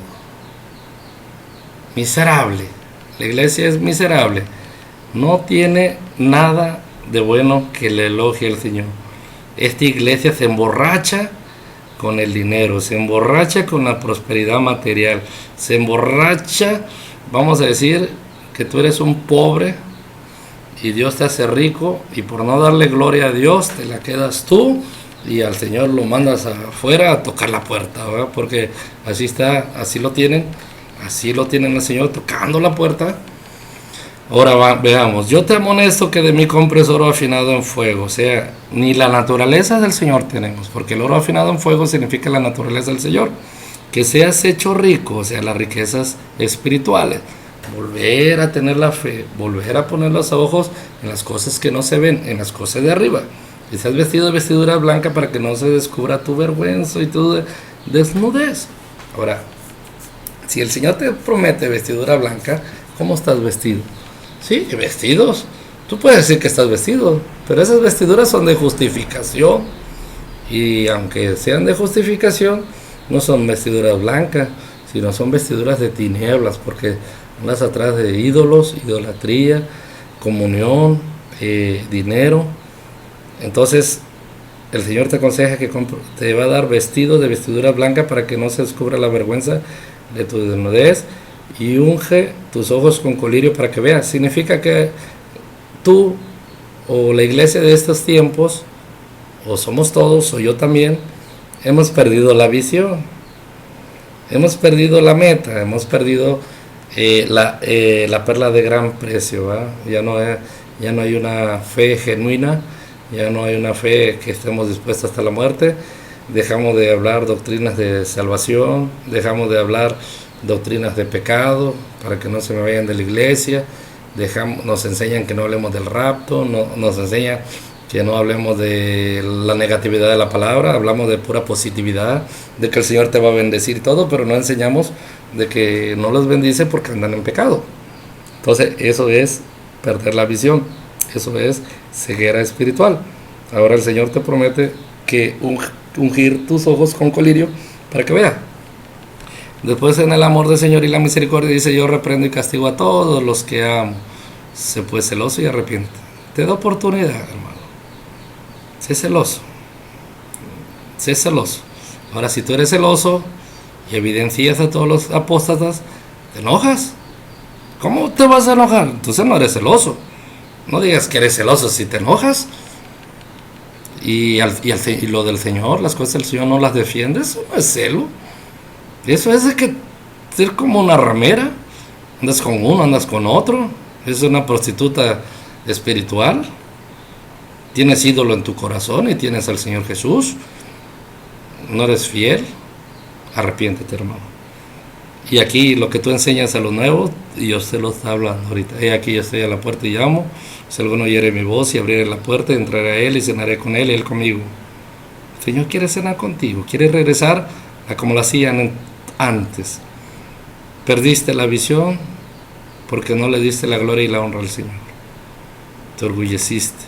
Miserable. La iglesia es miserable. No tiene nada de bueno que le elogie el Señor. Esta iglesia se emborracha con el dinero, se emborracha con la prosperidad material, se emborracha, vamos a decir, que tú eres un pobre y Dios te hace rico y por no darle gloria a Dios te la quedas tú y al Señor lo mandas afuera a tocar la puerta, ¿verdad? Porque así está, así lo tienen al Señor tocando la puerta. Ahora veamos, yo te amonesto que de mí compres oro afinado en fuego, o sea, ni la naturaleza del Señor tenemos, porque el oro afinado en fuego significa la naturaleza del Señor, que seas hecho rico, o sea, las riquezas espirituales, volver a tener la fe, volver a poner los ojos en las cosas que no se ven, en las cosas de arriba, que seas vestido de vestidura blanca para que no se descubra tu vergüenza y tu desnudez. Ahora, si el Señor te promete vestidura blanca, ¿cómo estás vestido? Sí, vestidos. Tú puedes decir que estás vestido, pero esas vestiduras son de justificación. Y aunque sean de justificación, no son vestiduras blancas, sino son vestiduras de tinieblas, porque andas atrás de ídolos, idolatría, comunión, dinero. Entonces, el Señor te aconseja que te va a dar vestido de vestidura blanca para que no se descubra la vergüenza de tu desnudez, y unge tus ojos con colirio para que veas. Significa que tú o la iglesia de estos tiempos, o somos todos, o yo también, hemos perdido la visión, hemos perdido la meta, hemos perdido la perla de gran precio, ¿verdad? Ya no hay una fe genuina, ya no hay una fe que estemos dispuestos hasta la muerte. Dejamos de hablar doctrinas de salvación, dejamos de hablar doctrinas de pecado para que no se me vayan de la iglesia, nos enseñan que no hablemos del rapto, nos enseñan que no hablemos de la negatividad de la palabra, hablamos de pura positividad, de que el Señor te va a bendecir y todo, pero no enseñamos de que no los bendice porque andan en pecado. Entonces eso es perder la visión, eso es ceguera espiritual. Ahora el Señor te promete que ungir tus ojos con colirio para que vea. Después, en el amor del Señor y la misericordia, dice: yo reprendo y castigo a todos los que amo. Sé pues celoso y arrepiente. Te da oportunidad, hermano. Sé celoso. Sé celoso. Ahora, si tú eres celoso y evidencias a todos los apóstatas, te enojas. ¿Cómo te vas a enojar? Entonces no eres celoso. No digas que eres celoso si te enojas. Y lo del Señor, las cosas del Señor no las defiendes, eso no es celo. Eso es de que ser como una ramera. Andas con uno, andas con otro. Es una prostituta espiritual. Tienes ídolo en tu corazón y tienes al Señor Jesús. No eres fiel. Arrepiéntete, hermano. Y aquí lo que tú enseñas a los nuevos, Dios te lo está hablando ahorita. Aquí yo estoy a la puerta y llamo. Si alguno oyere mi voz y abriere la puerta, entraré a él y cenaré con él y él conmigo. El Señor quiere cenar contigo, quiere regresar a como lo hacían antes. Perdiste la visión porque no le diste la gloria y la honra al Señor. Te orgulleciste.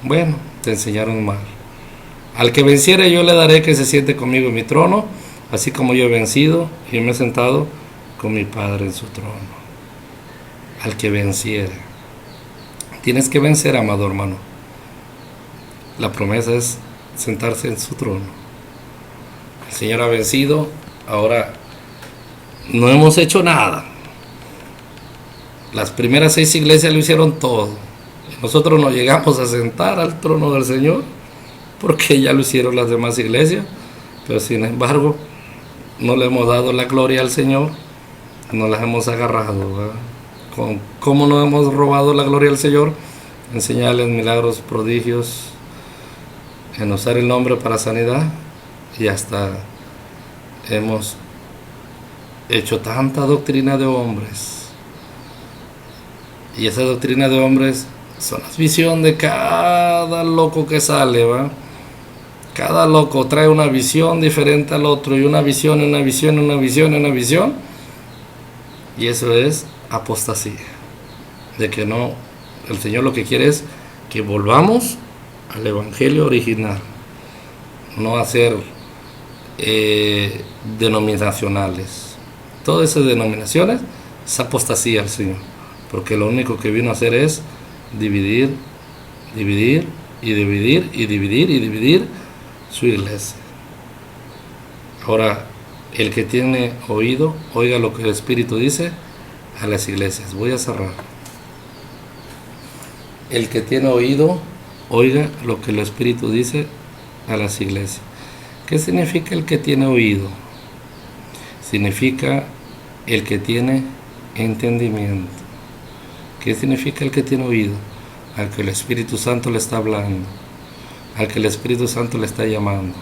Bueno, te enseñaron mal. Al que venciere yo le daré que se siente conmigo en mi trono, así como yo he vencido y me he sentado con mi Padre en su trono. Al que venciere. Tienes que vencer, amado hermano. La promesa es sentarse en su trono. El Señor ha vencido. Ahora no hemos hecho nada. Las primeras 6 iglesias lo hicieron todo. Nosotros nos llegamos a sentar al trono del Señor porque ya lo hicieron las demás iglesias. Pero sin embargo, no le hemos dado la gloria al Señor. No las hemos agarrado, ¿verdad? ¿Cómo no hemos robado la gloria al Señor? En señales, milagros, prodigios, en usar el nombre para sanidad, y hasta hemos hecho tanta doctrina de hombres. Y esa doctrina de hombres son la visión de cada loco que sale, ¿va? Cada loco trae una visión diferente al otro, y una visión, una visión, una visión, una visión. Y eso es apostasía, de que no, el Señor lo que quiere es que volvamos al evangelio original, no a ser denominacionales. Todas esas denominaciones es apostasía al Señor, porque lo único que vino a hacer es dividir, dividir y dividir y dividir y dividir su iglesia. Ahora, el que tiene oído, oiga lo que el Espíritu dice a las iglesias. Voy a cerrar. El que tiene oído, oiga lo que el Espíritu dice a las iglesias. ¿Qué significa el que tiene oído? Significa el que tiene entendimiento. ¿Qué significa el que tiene oído? Al que el Espíritu Santo le está hablando, al que el Espíritu Santo le está llamando,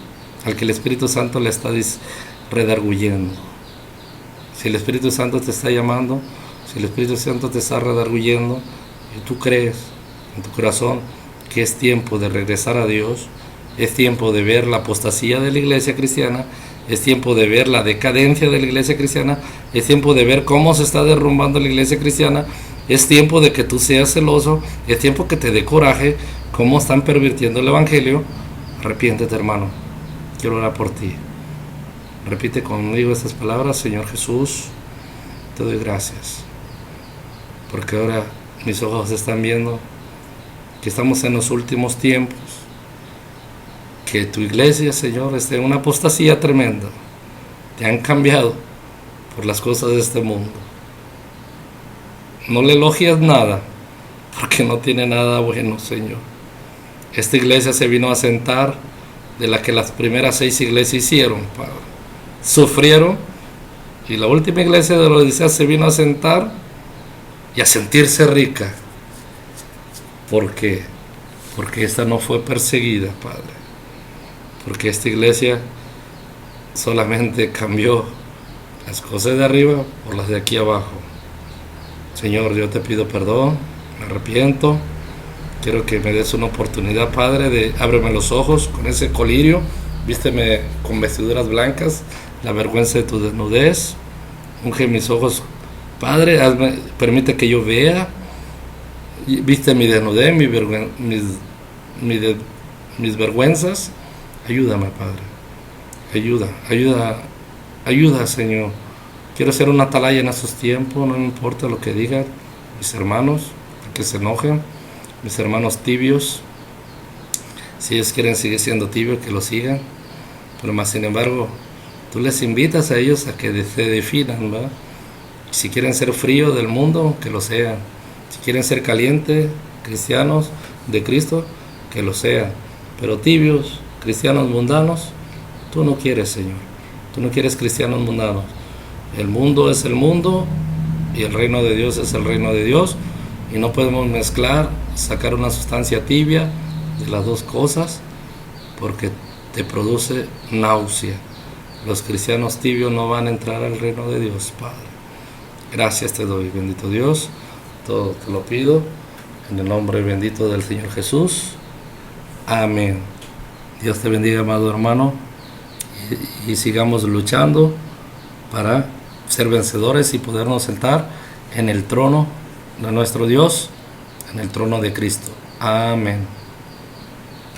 al que el Espíritu Santo le está redarguyendo. Si el Espíritu Santo te está llamando, si el Espíritu Santo te está redarguyendo, y tú crees en tu corazón que es tiempo de regresar a Dios, es tiempo de ver la apostasía de la iglesia cristiana, es tiempo de ver la decadencia de la iglesia cristiana, es tiempo de ver cómo se está derrumbando la iglesia cristiana, es tiempo de que tú seas celoso, es tiempo que te dé coraje, cómo están pervirtiendo el evangelio. Arrepiéntete, hermano, quiero orar por ti. Repite conmigo estas palabras: Señor Jesús, te doy gracias, porque ahora mis ojos están viendo que estamos en los últimos tiempos, que tu iglesia, Señor, está en una apostasía tremenda. Te han cambiado por las cosas de este mundo. No le elogias nada, porque no tiene nada bueno, Señor. Esta iglesia se vino a sentar de la que las primeras 6 iglesias hicieron, Padre. Sufrieron, y la última iglesia de la Odisea se vino a sentar y a sentirse rica. ¿Por qué? Porque esta no fue perseguida, Padre. Porque esta iglesia solamente cambió las cosas de arriba por las de aquí abajo. Señor, yo te pido perdón, me arrepiento. Quiero que me des una oportunidad, Padre, de ábreme los ojos con ese colirio, vísteme con vestiduras blancas, la vergüenza de tu desnudez, unge mis ojos, Padre, permite que yo vea, viste mi desnudez, mis vergüenzas. Ayúdame, Padre, ayuda, Señor. Quiero ser una atalaya en estos tiempos, no me importa lo que digan mis hermanos, que se enojen, mis hermanos tibios. Si ellos quieren seguir siendo tibios, que lo sigan, pero más sin embargo, tú les invitas a ellos a que se definan, ¿verdad? Si quieren ser fríos del mundo, que lo sean. Si quieren ser calientes, cristianos de Cristo, que lo sean. Pero tibios, cristianos mundanos, tú no quieres, Señor. Tú no quieres cristianos mundanos. El mundo es el mundo y el reino de Dios es el reino de Dios. Y no podemos mezclar, sacar una sustancia tibia de las dos cosas, porque te produce náusea. Los cristianos tibios no van a entrar al reino de Dios, Padre. Gracias te doy, bendito Dios. Todo te lo pido en el nombre bendito del Señor Jesús. Amén. Dios te bendiga, amado hermano, y sigamos luchando para ser vencedores y podernos sentar en el trono de nuestro Dios, en el trono de Cristo. Amén.